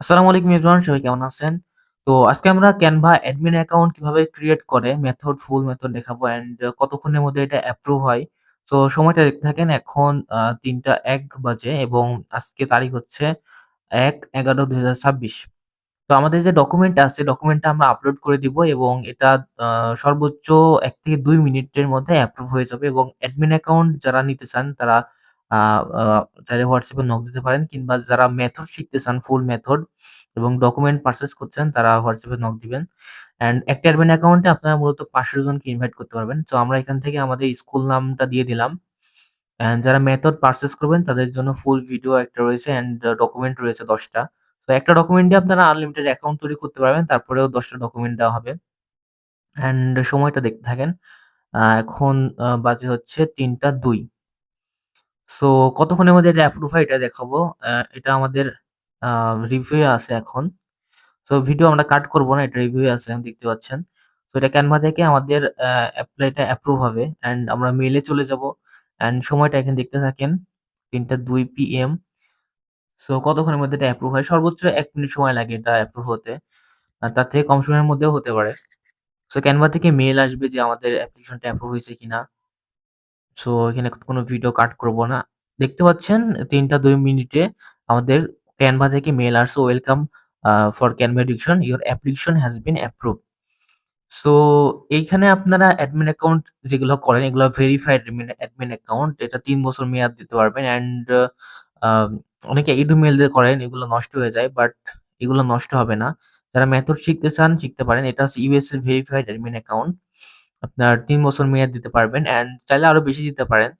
আসসালামু আলাইকুম এভরিওয়ান, সবাই কেমন আছেন? তো আজকে আমরা Canva অ্যাডমিন অ্যাকাউন্ট কিভাবে ক্রিয়েট করে ফুল মেথড দেখাবো অ্যান্ড কতক্ষণের মধ্যে এটা অ্যাপ্রুভ হয়। সো সময়টা দেখতে থাকেন। এখন ৩টা ১ বাজে এবং আজকে তারিখ হচ্ছে ১/১১/২০২৬। তো আমাদের যে ডকুমেন্ট আছে, ডকুমেন্টটা আমরা আপলোড করে দিব এবং এটা সর্বোচ্চ ১ থেকে ২ মিনিটের মধ্যে অ্যাপ্রুভ হয়ে যাবে এবং অ্যাডমিন অ্যাকাউন্ট যারা নিতে চান তারা আ আ চাইলে WhatsApp এ নক দিতে পারেন কিংবা যারা মেথড শিখতে চান ফুল মেথড এবং ডকুমেন্ট পারচেজ করছেন তারা WhatsApp এ নক দিবেন। অ্যান্ড একটা অ্যাডমিন অ্যাকাউন্টে আপনারা মূলত ৫০০ জনকে ইনভাইট করতে পারবেন। তো আমরা এখান থেকে আমাদের স্কুল নামটা দিয়ে দিলাম। অ্যান্ড যারা মেথড পারচেজ করবেন তাদের জন্য ফুল ভিডিও একটা রয়েছে অ্যান্ড ডকুমেন্ট রয়েছে ১০ টা। তো একটা ডকুমেন্ট দিয়ে আপনারা আনলিমিটেড অ্যাকাউন্ট তৈরি করতে পারবেন। তারপরেও ১০ টা ডকুমেন্ট দেওয়া হবে। অ্যান্ড সময়টা দেখতে থাকেন। এখন বাজে হচ্ছে ৩টা ২। সো কতক্ষণের মধ্যে এটা অ্যাপ্রুভ হয় এটা দেখাবো। এটা আমাদের আ রিভিউ এ আছে এখন। সো ভিডিও আমরা কাট করব না। এটা রিভিউ এ আছে দেখতে পাচ্ছেন। তো এটা Canva থেকে আমাদের এপ্লাইটা অ্যাপ্রুভ হবে অ্যান্ড আমরা মেইলে চলে যাব। অ্যান্ড সময়টা এখানে দেখতে থাকেন। ৩টা ২ পিএম। সো কতক্ষণের মধ্যে এটা অ্যাপ্রুভ হয়? সর্বোচ্চ ১ মিনিট সময় লাগে এটা অ্যাপ্রুভ হতে। তার থেকে কম সময়ের মধ্যেও হতে পারে। সো Canva থেকে মেইল আসবে যে আমাদের অ্যাপ্লিকেশনটা অ্যাপ্রুভ হইছে কিনা। সো এখানে কোনো ভিডিও কাট করব না। দেখতে পাচ্ছেন ৩টা ২ মিনিটে আমাদের Canva থেকে মেইল আসছে, welcome for Canva education. Your application has been approved. So এইখানে আপনারা অ্যাডমিন অ্যাকাউন্ট যেগুলো করেন এগুলো ভেরিফাইড অ্যাডমিন অ্যাকাউন্ট। এটা ৩ বছর মেয়াদ দিতে পারবেন অ্যান্ড আম অনেকে ইডুমেইল দিয়ে করেন এগুলো নষ্ট হয়ে যায়। বাট এগুলো নষ্ট হবে না। যারা মেথড শিখতে চান শিখতে পারেন। এটা হচ্ছে ইউএসএ ভেরিফাইড অ্যাডমিন অ্যাকাউন্ট। আপনার ৩ বছর মেয়াদ দিতে পারবেন অ্যান্ড চাইলে আরো বেশি দিতে পারেন।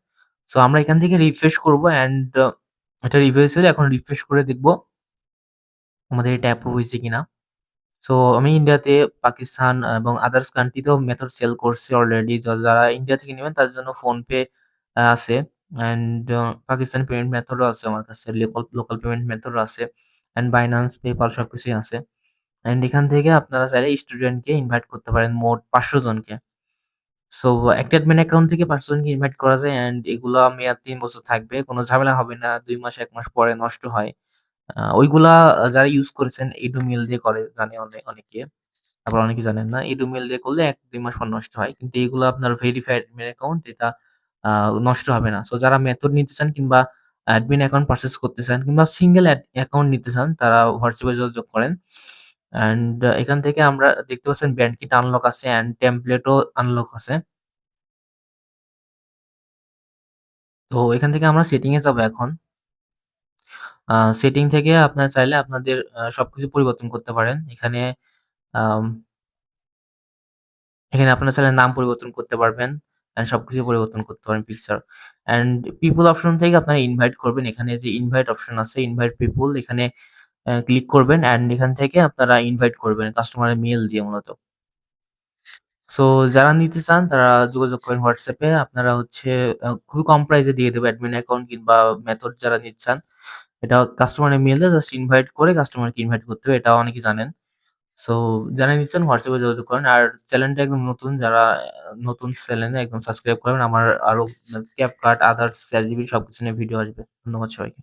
সো আমরা এখান থেকে রিফ্রেশ করব অ্যান্ড এটা রিভিউ ছিল। এখন রিফ্রেশ করে দেখব আমাদের এটা অ্যাপ্রুভ হইছে কিনা। সো আমি ইন্ডিয়াতে, পাকিস্তান এবং আদার্স কান্ট্রি তেও মেথড সেল করছি অলরেডি। যারা ইন্ডিয়া থেকে নিবেন তাদের জন্য ফোনপে আছে অ্যান্ড পাকিস্তানি পেমেন্ট মেথডও আছে আমার কাছে। লোকাল পেমেন্ট মেথডও আছে অ্যান্ড Binance, PayPal সবকিছুই আছে। অ্যান্ড এখান থেকে আপনারা চাইলে স্টুডেন্টকে ইনভাইট করতে পারেন মোট ৫০০ জনকে। সো একটা অ্যাডমিন অ্যাকাউন্ট থেকে ৫০০ জনকে ইনভাইট করা যায় অ্যান্ড এগুলা মেয়াদ ৩ বছর থাকবে। কোনো ঝামেলা হবে না। ২ মাস ১ মাস পরে নষ্ট হয়। ওইগুলা যারা ইউজ করেছেন ইডুমিল দিয়ে করে জানে অনেকে। আবার অনেকে জানেন না। ইডুমিল দিয়ে করলে ১-২ মাস পর নষ্ট হয়। কিন্তু এগুলো আপনার ভেরিফাইড অ্যাডমিন অ্যাকাউন্ট এটা আ নষ্ট হবে না। সো যারা মেথড নিতে চান কিংবা অ্যাডমিন অ্যাকাউন্ট পারচেজ করতে চান কিংবা সিঙ্গেল অ্যাকাউন্ট নিতে চান তারা WhatsApp এ যোগাযোগ করেন। অ্যান্ড এখান থেকে আমরা দেখতে পাচ্ছেন ব্যান্ড কিট আনলক আছে অ্যান্ড টেমপ্লেটও আনলক আছে। তো এখান থেকে আমরা সেটিং এ যাবো এখন। সেটিং থেকে আপনারা চাইলে আপনাদের সবকিছু পরিবর্তন করতে পারেন। আম এখানে আপনারা চাইলে নাম পরিবর্তন করতে পারবেন। সবকিছু পরিবর্তন করতে পারেন পিকচার। অ্যান্ড পিপল অপশন থেকে আপনারা ইনভাইট করবেন। এখানে যে ইনভাইট অপশন আছে, ইনভাইট পিপল এখানে ক্লিক করবেন অ্যান্ড এখান থেকে আপনারা ইনভাইট করবেন কাস্টমারের মেইল দিয়ে মূলত। সো যারা নিতে চান তারা যোগাযোগ করেন WhatsApp এ। আপনারা হচ্ছে খুবই কম প্রাইসে দিয়ে দেব অ্যাডমিন অ্যাকাউন্ট কিংবা মেথড যারা নিচ্ছেন। এটা কাস্টমারের মেইলে জাস্ট ইনভাইট করে কাস্টমারকে ইনভাইট করতে হবে। এটাও অনেকেই জানেন। সো যারা নিচ্ছেন WhatsApp এ যোগাযোগ করেন। আর চ্যানেলটা একদম নতুন যারা নতুন চ্যানেলে একদম সাবস্ক্রাইব করবেন। আমার আরো CapCut, আদার্স, ChatGPT সবকিছু নিয়ে ভিডিও আসবে। ধন্যবাদ সবাইকে।